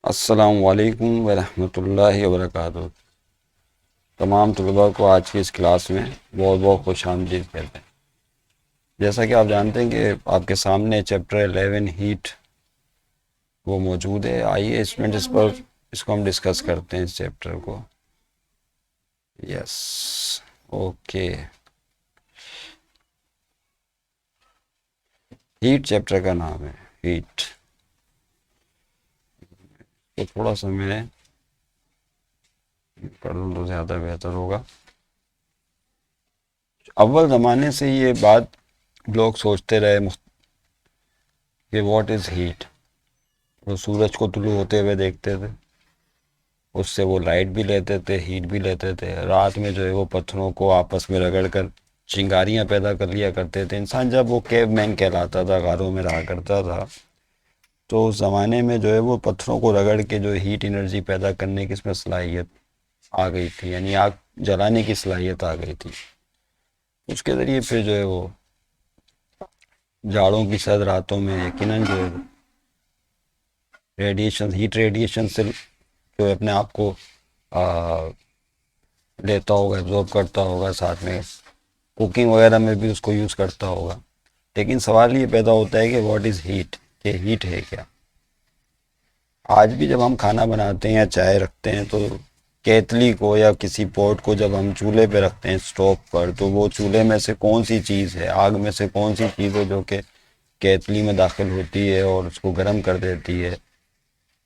अस्सलामु अलैकुम वरहमतुल्लाहि वबरकातुहू। तमाम तलबा को आज की इस क्लास में बहुत बहुत खुशामदीद कहते हैं। जैसा कि आप जानते हैं कि आपके सामने चैप्टर 11 हीट वो मौजूद है। आइए इसमें इसको हम डिस्कस करते हैं इस चैप्टर को। Yes, okay. हीट चैप्टर का नाम है, हीट। तो थोड़ा सा मैं पढ़ लूँ तो ज़्यादा बेहतर होगा। अव्वल ज़माने से ये बात लोग सोचते रहे कि व्हाट इज़ हीट। वो सूरज को तुलू होते हुए देखते थे, उससे वो लाइट भी लेते थे, हीट भी लेते थे। रात में जो है वो पत्थरों को आपस में रगड़ कर चिंगारियाँ पैदा कर लिया करते थे। इंसान जब वो केव मैन कहलाता था, गारों में रहा करता था, तो उस ज़माने में जो है वो पत्थरों को रगड़ के जो हीट एनर्जी पैदा करने की इसमें सलाहियत आ गई थी, यानी आग जलाने की सलाहियत आ गई थी। उसके ज़रिए फिर जो है वो जाड़ों की सर्द रातों में यकीनन जो है रेडिएशन, हीट रेडिएशन से जो है अपने आप को आ, लेता होगा, एब्जॉर्ब करता होगा, साथ में कुकिंग वगैरह में भी उसको यूज़ करता होगा। लेकिन सवाल ये पैदा होता है कि व्हाट इज़ हीट, ये हीट है क्या। आज भी जब हम खाना बनाते हैं या चाय रखते हैं तो केतली को या किसी पॉट को जब हम चूल्हे पे रखते हैं स्टोव पर, तो वो चूल्हे में से कौन सी चीज़ है, आग में से कौन सी चीज़ है जो कि केतली में दाखिल होती है और उसको गर्म कर देती है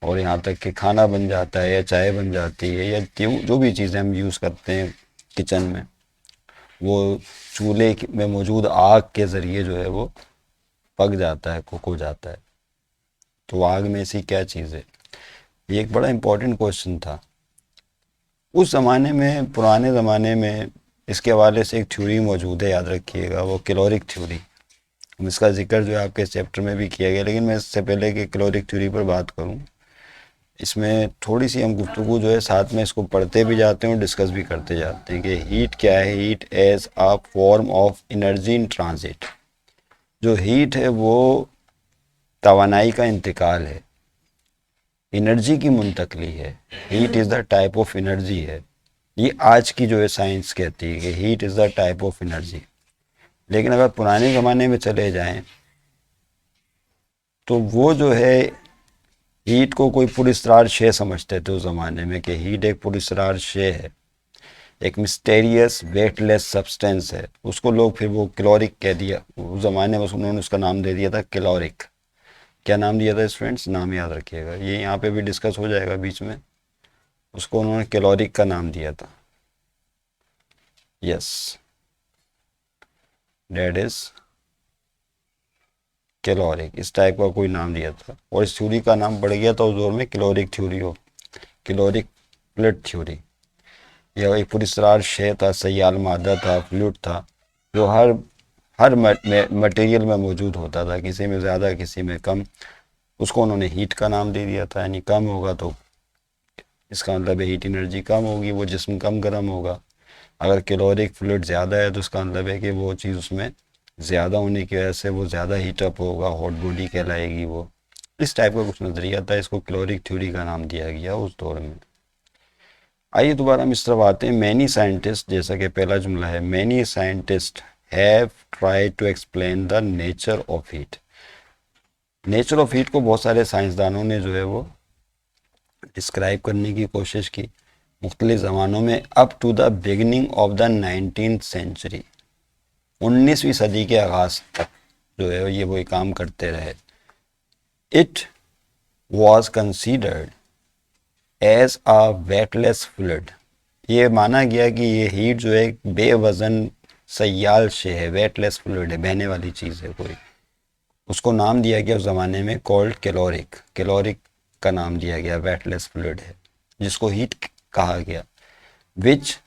और यहाँ तक कि खाना बन जाता है या चाय बन जाती है या जो भी चीज़ें हम यूज़ करते हैं किचन में, वो चूल्हे में मौजूद आग के ज़रिए जो है वो पक जाता है, कुक हो जाता है। तो आग में ऐसी क्या चीज़ है, ये एक बड़ा इम्पोर्टेंट क्वेश्चन था उस ज़माने में। पुराने ज़माने में इसके हवाले से एक थ्योरी मौजूद है, याद रखिएगा, वो कैलोरिक थ्योरी। इसका जिक्र जो है आपके चैप्टर में भी किया गया, लेकिन मैं इससे पहले कि कैलोरिक थ्योरी पर बात करूं, इसमें थोड़ी सी हम गुफ्तगू जो है साथ में इसको पढ़ते भी जाते हैं और डिस्कस भी करते जाते हैं कि हीट क्या है। Heat as a form of energy in transit. जो हीट है वो तवानाई का इंतकाल है, एनर्जी की मुंतकली है। Heat is the type of energy है, ये आज की जो है साइंस कहती है कि heat is the type of energy. लेकिन अगर पुराने ज़माने में चले जाएं तो वो जो है हीट को कोई पुरस्कार शे समझते थे उस ज़माने में कि हीट एक पुरस्कार शे है, एक मिस्टेरियस वेटलेस सब्सटेंस है। उसको लोग फिर वो कैलोरिक कह दिया उस ज़माने में, उन्होंने उसका नाम दे दिया था कैलोरिक। क्या नाम दिया था स्टूडेंट्स, नाम याद रखिएगा, ये यहाँ पे भी डिस्कस हो जाएगा बीच में। उसको उन्होंने कैलोरिक का नाम दिया था। यस, डेट इज कैलोरिक, इस टाइप का कोई नाम दिया था और इस थ्योरी का नाम पड़ गया था उस दौर में कैलोरिक थ्योरी हो, कैलोरिक प्लेट थ्योरी। यह एक पुरस्कार शे था, सयाल मादा था, फ्लूइड था, जो हर मटेरियल में मौजूद होता था, किसी में ज़्यादा किसी में कम। उसको उन्होंने हीट का नाम दे दिया था, यानी कम होगा तो इसका मतलब है हीट एनर्जी कम होगी, वो जिस्म कम गर्म होगा। अगर कैलोरिक फ्लूइड ज़्यादा है तो इसका मतलब है कि वो चीज़ उसमें ज़्यादा होने की वजह से वो ज़्यादा हीटअप होगा, हॉट बॉडी कहलाएगी वो। इस टाइप का कुछ नज़रिया था, इसको कैलोरिक थ्योरी का नाम दिया गया उस दौर में। आइए दोबारा हम इस तरफ आते हैं। मैनी साइंटिस्ट, जैसा कि पहला जुमला है, many scientist have try to explain the nature of heat. Nature of heat को बहुत सारे साइंसदानों ने जो है वो डिस्क्राइब करने की कोशिश की मुख्तलिफ ज़मानों में, up to the beginning of the 19th century. 19वीं सदी के आगाज़ तक जो है ये वही काम करते रहे। It was considered as a weightless fluid. ये माना गया कि ये हीट जो है बेवजन सयाल शे है, वेटलेस फ्लूइड है, बहने वाली चीज़ है कोई। उसको नाम दिया गया उस ज़माने में कॉल्ड कैलोरिक, कैलोरिक का नाम दिया गया, वेटलेस फ्लूइड है जिसको हीट कहा गया। Which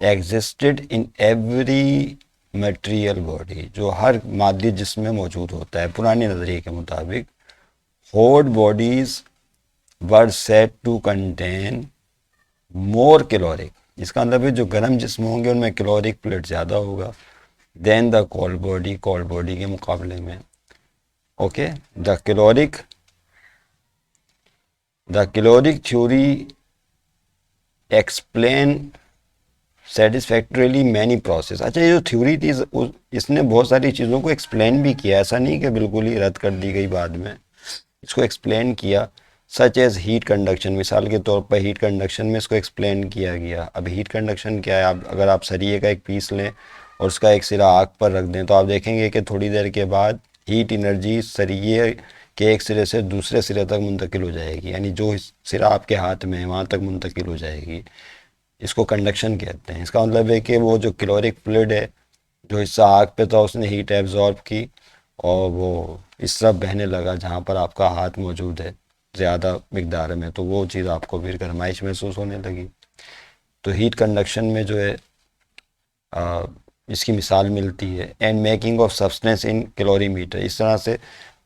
existed in every material body, जो हर मादी जिस्म में मौजूद होता है। पुराने नज़रिए के मुताबिक hot bodies were said to contain more caloric. इसका मतलब है जो गर्म जिस्म होंगे उनमें कैलोरिक प्लेट ज़्यादा होगा देन द कोल्ड बॉडी के मुकाबले में। Okay, the caloric theory explain satisfactorily many process. अच्छा, ये जो थ्योरी थी इसने बहुत सारी चीज़ों को एक्सप्लेन भी किया, ऐसा नहीं कि बिल्कुल ही रद्द कर दी गई बाद में, इसको एक्सप्लेन किया। सच एज हीट कंडक्शन, मिसाल के तौर पर हीट कंडक्शन में इसको एक्सप्लेन किया गया। अब हीट कंडक्शन क्या है, आप अगर आप सरिये का एक पीस लें और उसका एक सिरा आग पर रख दें तो आप देखेंगे कि थोड़ी देर के बाद हीट एनर्जी सरिये के एक सिरे से दूसरे सिरे तक मुंतकिल हो जाएगी, यानी जो सिरा आपके हाथ में है वहाँ तक मुंतकिल हो जाएगी। इसको कंडक्शन कहते हैं। इसका मतलब है कि वो जो कैलोरिक फ्लूइड है, जो हिस्सा आग पे था, उसने हीट एब्जॉर्ब की और वो इस तरफ बहने लगा जहाँ पर आपका हाथ मौजूद है ज़्यादा मिकदार में, तो वो चीज़ आपको फिर गर्माइश महसूस होने लगी। तो हीट कंडक्शन में जो है इसकी मिसाल मिलती है। And making of substance in calorimeter, इस तरह से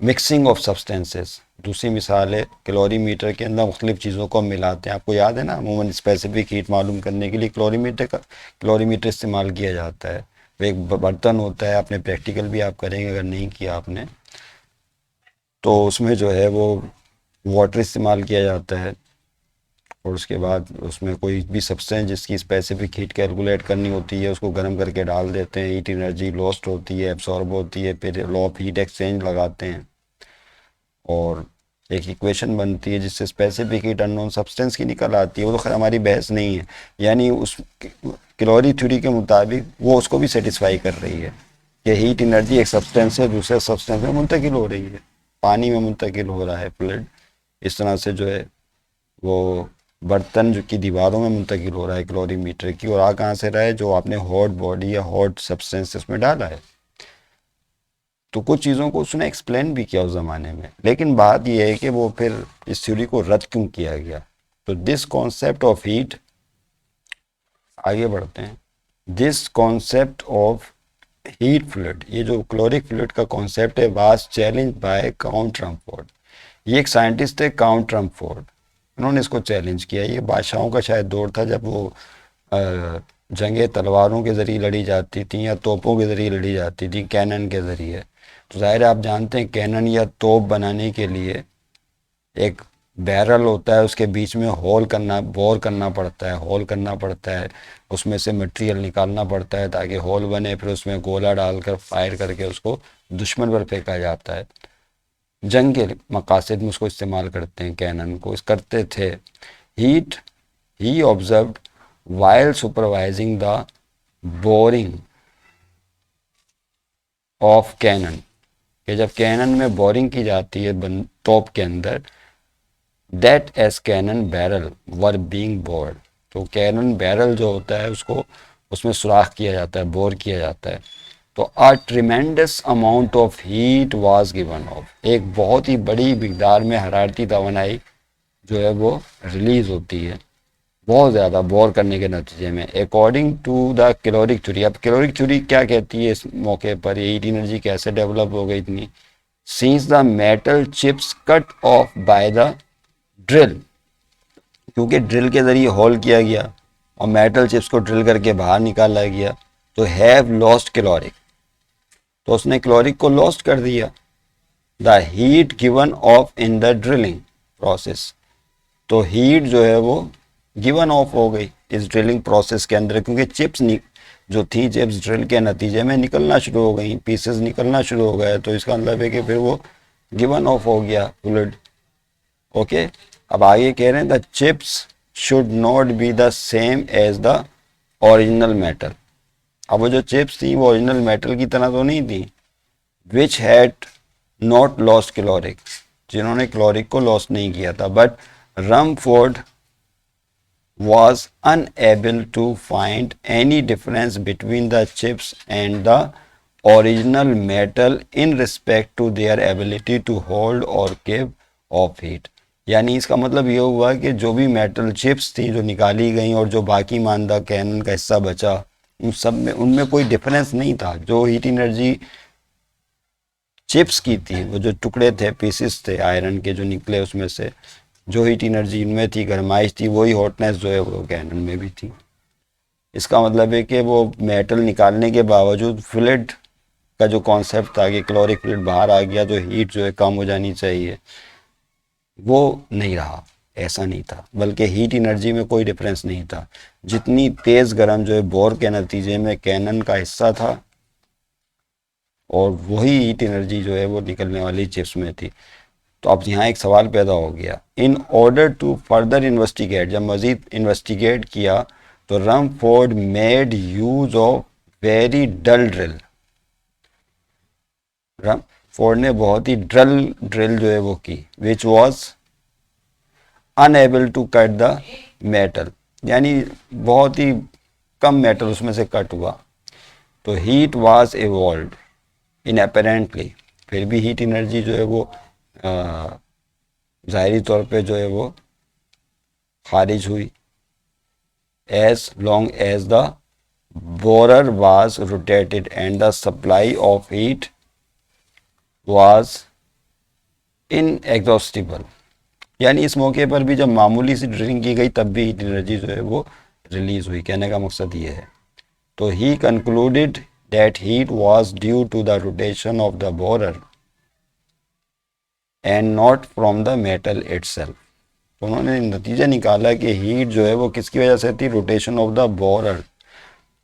मिक्सिंग ऑफ सब्सटेंसेस दूसरी मिसाल है। कैलोरीमीटर के अंदर मुख्तलिफ चीज़ों को हम मिलाते हैं। आपको याद है ना, अमूमन स्पेसिफिक हीट मालूम करने के लिए कैलोरीमीटर इस्तेमाल किया जाता है। वो एक बर्तन होता है, आपने प्रैक्टिकल भी आप करेंगे अगर नहीं किया आपने, तो उसमें जो है वो वाटर इस्तेमाल किया जाता है और उसके बाद उसमें कोई भी सब्सटेंस जिसकी स्पेसिफिक हीट कैलकुलेट करनी होती है उसको गर्म करके डाल देते हैं। हीट एनर्जी लॉस्ट होती है, एब्सॉर्ब होती है, फिर लॉ ऑफ हीट एक्सचेंज लगाते हैं और एक इक्वेशन बनती है जिससे स्पेसिफिक हीट अननोन सब्सटेंस की निकल आती है। वो तो खैर हमारी बहस नहीं है, यानी उस कैलोरी थ्योरी के मुताबिक वो उसको भी सेटिस्फाई कर रही है कि हीट एनर्जी एक सब्सटेंस से दूसरे सब्सटेंस में मुंतकिल हो रही है, पानी में मुंतकिल हो रहा है फ्लूइड, इस तरह से जो है वो बर्तन जो की दीवारों में मुंतकिल हो रहा है कैलोरीमीटर की, और आ कहाँ से रहा है, जो आपने हॉट बॉडी या हॉट सब्सटेंस उसमें डाला है। तो कुछ चीज़ों को उसने एक्सप्लेन भी किया उस ज़माने में, लेकिन बात यह है कि वो फिर इस थ्योरी को रद्द क्यों किया गया। तो दिस कॉन्सेप्ट ऑफ हीट, आगे बढ़ते हैं, this concept of heat fluid, ये जो क्लोरिक फ्लूइड का कॉन्सेप्ट है, was challenge by count Rumford. ये एक साइंटिस्ट थे काउंट रमफोर्ड, उन्होंने इसको चैलेंज किया। ये बादशाहों का शायद दौर था जब वो जंगें तलवारों के ज़रिए लड़ी जाती थी या तोपों के ज़रिए लड़ी जाती थी, कैनन के ज़रिए। तो ज़ाहिर है आप जानते हैं कैनन या तोप बनाने के लिए एक बैरल होता है, उसके बीच में बोर करना पड़ता है, होल करना पड़ता है, उसमें से मटेरियल निकालना पड़ता है ताकि होल बने, फिर उसमें गोला डालकर फायर करके उसको दुश्मन पर फेंका जाता है। जंग के मकासद में उसको इस्तेमाल करते हैं, कैनन को इस करते थे। Heat he observed while supervising the boring of cannon, कि जब कैनन में बोरिंग की जाती है तोप के अंदर, that as cannon barrel were being bored, तो कैनन बैरल जो होता है उसको उसमें सुराख किया जाता है, बोर किया जाता है। तो a tremendous amount of heat was given of, एक बहुत ही बड़ी मिकदार में हरारती तवानाई जो है वो रिलीज होती है बहुत ज़्यादा बोर करने के नतीजे में, according to the caloric theory. अब कैलोरिक थ्योरी क्या कहती है इस मौके पर, ये हीट एनर्जी कैसे डेवलप हो गई इतनी, since the metal chips cut off by the drill, क्योंकि ड्रिल के ज़रिए होल किया गया और मेटल चिप्स को ड्रिल करके बाहर निकाला गया, तो हैव लॉस्ट कैलोरिक, तो उसने कैलोरिक को लॉस्ट कर दिया। The heat given of in the drilling process, तो हीट जो है वो गिवन ऑफ हो गई इस ड्रिलिंग प्रोसेस के अंदर, क्योंकि जो थी चिप्स ड्रिल के नतीजे में निकलना शुरू हो गई, पीसेस निकलना शुरू हो गए, तो इसका मतलब है कि फिर वो गिवन ऑफ हो गया फ्लूइड। ओके, अब आगे कह रहे हैं the chips should not be the same as the original metal. अब वो जो चिप्स थी वो ओरिजिनल मेटल की तरह तो नहीं थी, which had not lost caloric, जिन्होंने कैलोरिक को लॉस्ट नहीं किया था, but Rumford was unable to find any difference between the chips and the original metal in respect to their ability to hold or give off heat। यानी इसका मतलब ये हुआ कि जो भी मेटल चिप्स थी जो निकाली गई और जो बाकी मानदा कैनन का हिस्सा बचा, उन सब में उनमें कोई डिफरेंस नहीं था। जो हीट एनर्जी चिप्स की थी, वो जो टुकड़े थे, पीसेस थे आयरन के जो निकले, उसमें से जो हीट एनर्जी इनमें थी, गरमाइश थी, वही हॉटनेस जो है वो कैनन में भी थी। इसका मतलब है कि वो मेटल निकालने के बावजूद फ्लूइड का जो कॉन्सेप्ट था कि क्लोरिक फ्लूइड बाहर आ गया तो हीट जो है कम हो जानी चाहिए, वो नहीं रहा। ऐसा नहीं था, बल्कि हीट एनर्जी में कोई डिफरेंस नहीं था। जितनी तेज गर्म जो है बोर के नतीजे में कैनन का हिस्सा था, और वही हीट एनर्जी जो है वो निकलने वाली चिप्स में थी। तो अब यहाँ एक सवाल पैदा हो गया, in order to further investigate, जब मजीद इन्वेस्टिगेट किया तो Rumford made use of very dull drill. Rumford ने बहुत ही ड्रिल ड्रिल जो है वो की, which was unable to cut the metal, यानी बहुत ही कम मेटल उसमें से कट हुआ। तो heat was evolve in apparently, फिर भी हीट एनर्जी जो है वो ज़ाहिरी तौर पे जो है वो खारिज हुई। As long as the borer was rotated and the supply of heat was inexhaustible, यानी इस मौके पर भी जब मामूली सी ड्रिलिंग की गई तब भी हीट एनर्जी जो है वो रिलीज हुई। कहने का मकसद ये है, तो he concluded that heat was due to the rotation of the borer and not from the metal itself. उन्होंने नतीजा निकाला कि हीट जो है वो किसकी वजह से थी, रोटेशन ऑफ द बोरर।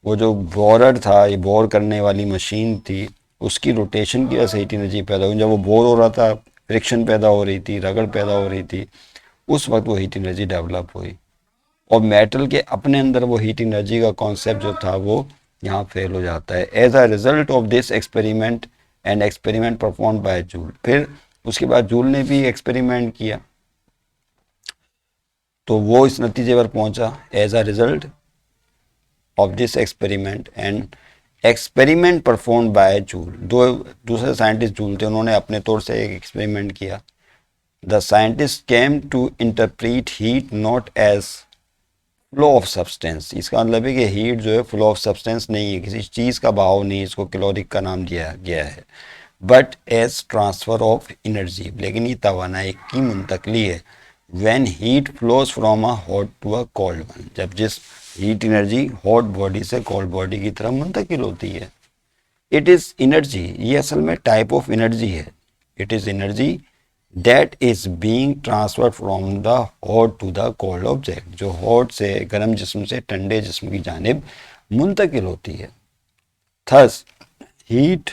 वो जो बोरर था, ये बोर करने वाली मशीन थी, उसकी रोटेशन की वजह से हीट एनर्जी पैदा हुई। जब वो बोर हो रहा था, फ्रिक्शन पैदा हो रही थी, रगड़ पैदा हो रही थी, उस वक्त वो हीट एनर्जी डेवलप हुई। और मेटल के अपने अंदर वो हीट एनर्जी का कॉन्सेप्ट जो था वो यहाँ फेल हो जाता है। As a result of this experiment and experiment perform by Joule, फिर उसके बाद जूल ने भी एक्सपेरिमेंट किया, तो वो इस नतीजे पर पहुंचा, as a result of this experiment and experiment perform by Joule, दो दूसरे साइंटिस्ट जूल थे, उन्होंने अपने तौर से एक एक्सपेरिमेंट किया। The scientist came to interpret heat not as flow of substance, इसका मतलब है कि हीट जो है फ्लो ऑफ सब्सटेंस नहीं है, किसी चीज़ का बहाव नहीं, इसको कैलोरिक का नाम दिया गया है, but as transfer of energy, लेकिन ये तवानाई की मुंतकली है। When heat flows from a hot to a cold one, जब जिस हीट एनर्जी हॉट बॉडी से कोल्ड बॉडी की तरफ मुंतकिल होती है। इट इज़ एनर्जी, ये असल में टाइप ऑफ एनर्जी है। It is energy that is being transferred from the hot to the cold object, जो हॉट से गर्म जिस्म से ठंडे जिस्म की जानिब मुंतकिल होती है। Thus heat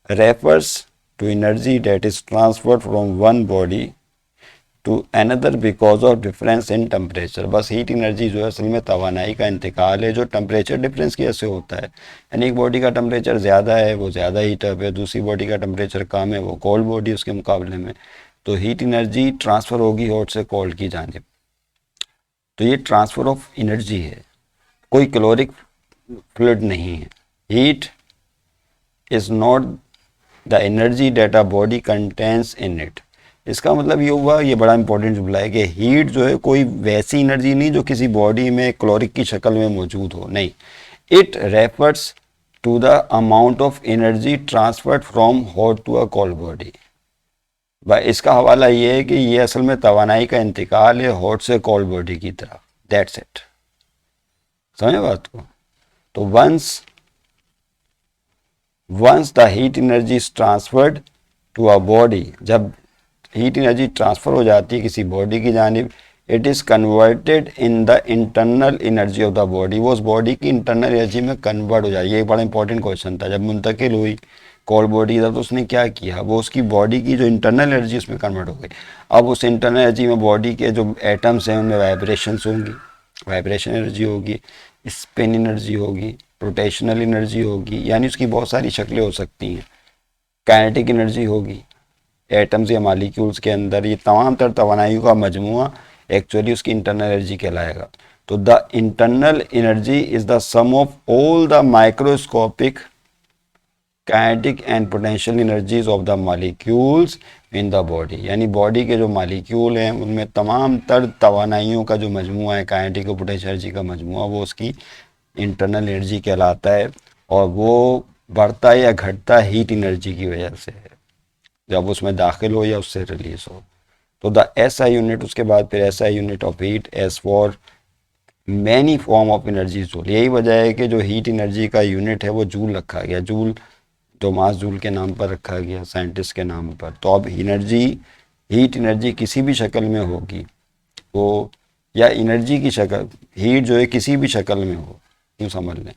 refers to energy that is transferred from one body to another because of difference in temperature. बस हीट एनर्जी जो है असल में तवानाई का इंतकाल है जो टेम्परेचर डिफरेंस की वजह से होता है। यानी एक बॉडी का टेम्परेचर ज़्यादा है, वो ज़्यादा हीट अप है, दूसरी बॉडी का टेम्परेचर कम है, वो कोल्ड बॉडी उसके मुकाबले में, तो हीट एनर्जी ट्रांसफ़र होगी हॉट से कोल्ड की जानिब। तो ये ट्रांसफ़र ऑफ एनर्जी है, कोई कैलोरिक फ्लूइड नहीं है। Heat is not the energy date a body contains in it. इसका मतलब ये हुआ, ये बड़ा इंपॉर्टेंट जुमला है कि हीट जो है कोई वैसी एनर्जी नहीं जो किसी बॉडी में क्लोरिक की शक्ल में मौजूद हो, नहीं। It refers to the amount of energy transferred from hot to a cold body. भाई इसका हवाला ये है कि ये असल में तवानाई का इंतकाल है हॉट से कोल्ड बॉडी की तरफ, दैट्स इट। समझे बात को? तो once the heat energy is transferred to a body, जब हीट एनर्जी ट्रांसफ़र हो जाती है किसी बॉडी की जानिब, it is converted in the internal energy of the body, वो उस बॉडी की इंटरनल एनर्जी में कन्वर्ट हो जाए। ये एक बड़ा इंपॉर्टेंट क्वेश्चन था, जब मुंतकिल हुई कोल्ड बॉडी की तरफ तो उसने क्या किया, वो उसकी बॉडी की जो इंटरनल एनर्जी उसमें कन्वर्ट हो गई। अब उस इंटरनल एनर्जी में बॉडी के जो एटम्स हैं उनमें वाइब्रेशंस होंगी, वाइब्रेशन एनर्जी होगी, स्पिन एनर्जी होगी, रोटेशनल एनर्जी होगी, यानी उसकी बहुत सारी शक्लें हो सकती हैं। काइनेटिक एनर्जी होगी एटम्स या मालिक्यूल्स के अंदर, ये तमाम तर तवानाइयों का मजमुआ एक्चुअली उसकी इंटरनल एनर्जी कहलाएगा। तो the internal energy is the sum of all the microscopic kinetic and potential energies of the molecules in the body, यानी बॉडी के जो मालिक्यूल हैं उनमें तमाम तर तवानाइयों का जो मजमुआ है, काइनेटिक और पोटेंशियल एनर्जी का मजमुआ, वो उसकी इंटरनल एनर्जी कहलाता है। और वो बढ़ता या घटता हीट एनर्जी की वजह से है, जब उसमें दाखिल हो या उससे रिलीज हो। तो द एस आई यूनिट, उसके बाद फिर S I unit of heat, S for many form of energy joule. यही वजह है कि जो हीट एनर्जी का यूनिट है वो जूल रखा गया, जूल टॉमस जूल के नाम पर रखा गया, साइंटिस्ट के नाम पर। तो अब एनर्जी, हीट एनर्जी किसी भी शक्ल में होगी वो, या एनर्जी की शक्ल, हीट जो है किसी भी शक्ल में हो, यूँ समझ लें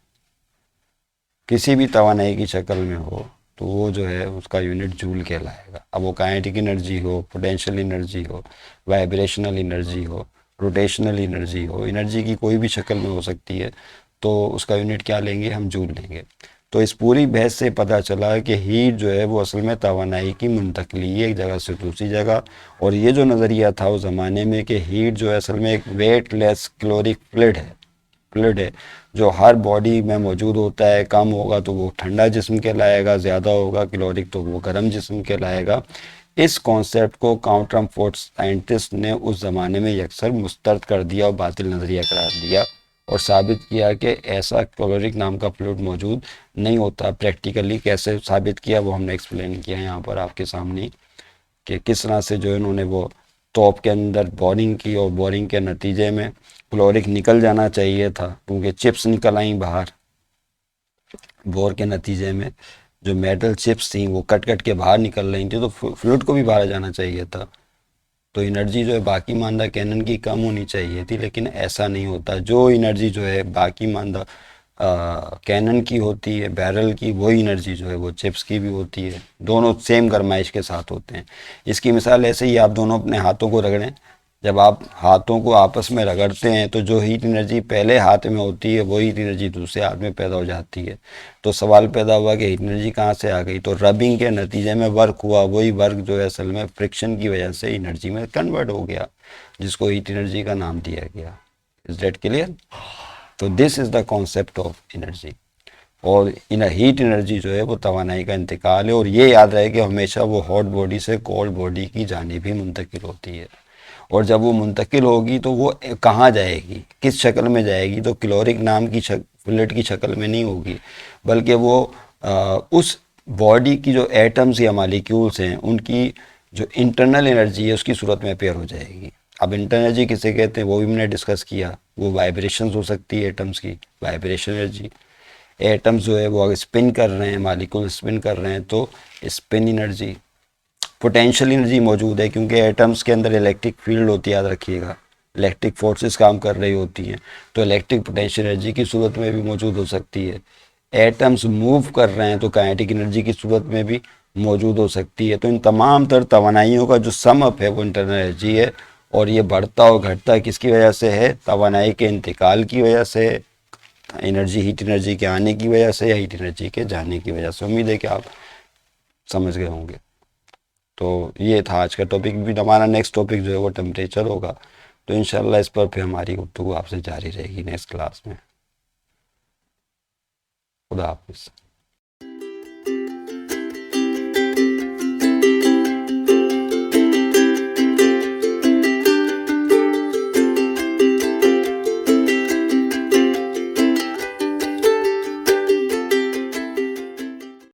किसी भी तवानाई की शक्ल में हो, तो वो जो है उसका यूनिट जूल कहलाएगा। अब वो काइनेटिक एनर्जी हो, पोटेंशियल एनर्जी हो, वाइब्रेशनल एनर्जी हो, रोटेशनल एनर्जी हो, एनर्जी की कोई भी शक्ल में हो सकती है, तो उसका यूनिट क्या लेंगे, हम जूल लेंगे। तो इस पूरी बहस से पता चला कि हीट जो है वो असल में तवानाई की मुंतकली है एक जगह से दूसरी जगह। और ये जो नज़रिया था उस ज़माने में कि हीट जो है असल में एक वेटलेस क्लोरिक फ्लूइड है, फ्लूइड है जो हर बॉडी में मौजूद होता है। कम होगा तो वो ठंडा जिस्म कहलाएगा, ज़्यादा होगा क्लोरिक तो वो गर्म जिस्म कहलाएगा। इस कॉन्सेप्ट को काउंटर फोर्स साइंटिस्ट ने उस ज़माने में यकसर मुस्तरद कर दिया और बातिल नज़रिया करार दिया और साबित किया कि ऐसा क्लोरिक नाम का फ्लूइड मौजूद नहीं होता। प्रैक्टिकली कैसे साबित किया वो हमने एक्सप्लेन किया यहाँ पर आपके सामने, कि किस तरह से जो है उन्होंने वो तोप के अंदर बोरिंग की और बोरिंग के नतीजे में क्लोरिक निकल जाना चाहिए था, क्योंकि चिप्स निकल आई बाहर बोर के नतीजे में। जो मेटल चिप्स थी वो कट कट के बाहर निकल रही थी, तो फ्लूइड को भी बाहर जाना चाहिए था। तो एनर्जी जो है बाकी मानदा कैनन की कम होनी चाहिए थी, लेकिन ऐसा नहीं होता। जो एनर्जी जो है बाकी मानदा कैनन की होती है, बैरल की, वही एनर्जी जो है वो चिप्स की भी होती है। दोनों सेम गरमाइश के साथ होते हैं। इसकी मिसाल ऐसे ही, आप दोनों अपने हाथों को रगड़ें, जब आप हाथों को आपस में रगड़ते हैं तो जो हीट एनर्जी पहले हाथ में होती है वही हीट एनर्जी दूसरे हाथ में पैदा हो जाती है। तो सवाल पैदा हुआ कि हीट एनर्जी कहाँ से आ गई, तो रबिंग के नतीजे में वर्क हुआ, वही वर्क जो है असल में फ्रिक्शन की वजह से एनर्जी में कन्वर्ट हो गया, जिसको हीट एनर्जी का नाम दिया गया। Is that clear? तो this is the concept of energy. और इन हीट एनर्जी जो है वो तवानाई का इंतकाल है। और ये याद रहे कि हमेशा वो हॉट बॉडी से कोल्ड बॉडी की जानिब ही मुंतकिल होती है। और जब वो मुंतकिल होगी तो वो कहाँ जाएगी, किस शक्ल में जाएगी, तो क्लोरिक नाम की फ्लूइड की शक्ल में नहीं होगी, बल्कि वो उस बॉडी की जो एटम्स या मालिक्यूल्स हैं उनकी जो इंटरनल एनर्जी है उसकी सूरत में अपेयर हो जाएगी। अब इंटरनल एनर्जी किसे कहते हैं वो भी मैंने डिस्कस किया। वो वाइब्रेशंस हो सकती है एटम्स की, वाइब्रेशन एनर्जी। एटम्स जो है वो अगर स्पिन कर रहे हैं, मालिक्यूल स्पिन कर रहे हैं, तो स्पिन एनर्जी। पोटेंशियल एनर्जी मौजूद है क्योंकि एटम्स के अंदर इलेक्ट्रिक फील्ड होती है, याद रखिएगा, इलेक्ट्रिक फोर्सेस काम कर रही होती हैं, तो इलेक्ट्रिक पोटेंशियल एनर्जी की सूरत में भी मौजूद हो सकती है। एटम्स मूव कर रहे हैं तो काइनेटिक एनर्जी की सूरत में भी मौजूद हो सकती है। तो इन तमाम तर तवानाइयों का जो सम अप है वो इंटरनल एनर्जी है। और ये बढ़ता और घटता किसकी वजह से है, तवानाई के इंतकाल की वजह से, एनर्जी हीट एनर्जी के आने की वजह से या हीट एनर्जी के जाने की वजह से। उम्मीद है कि आप समझ गए होंगे। तो ये था आज का टॉपिक। भी हमारा नेक्स्ट टॉपिक जो है वो टेम्परेचर होगा, तो इंशाल्लाह इस पर फिर हमारी गुफ्तगू आपसे जारी रहेगी नेक्स्ट क्लास में। खुदा हाफिज़।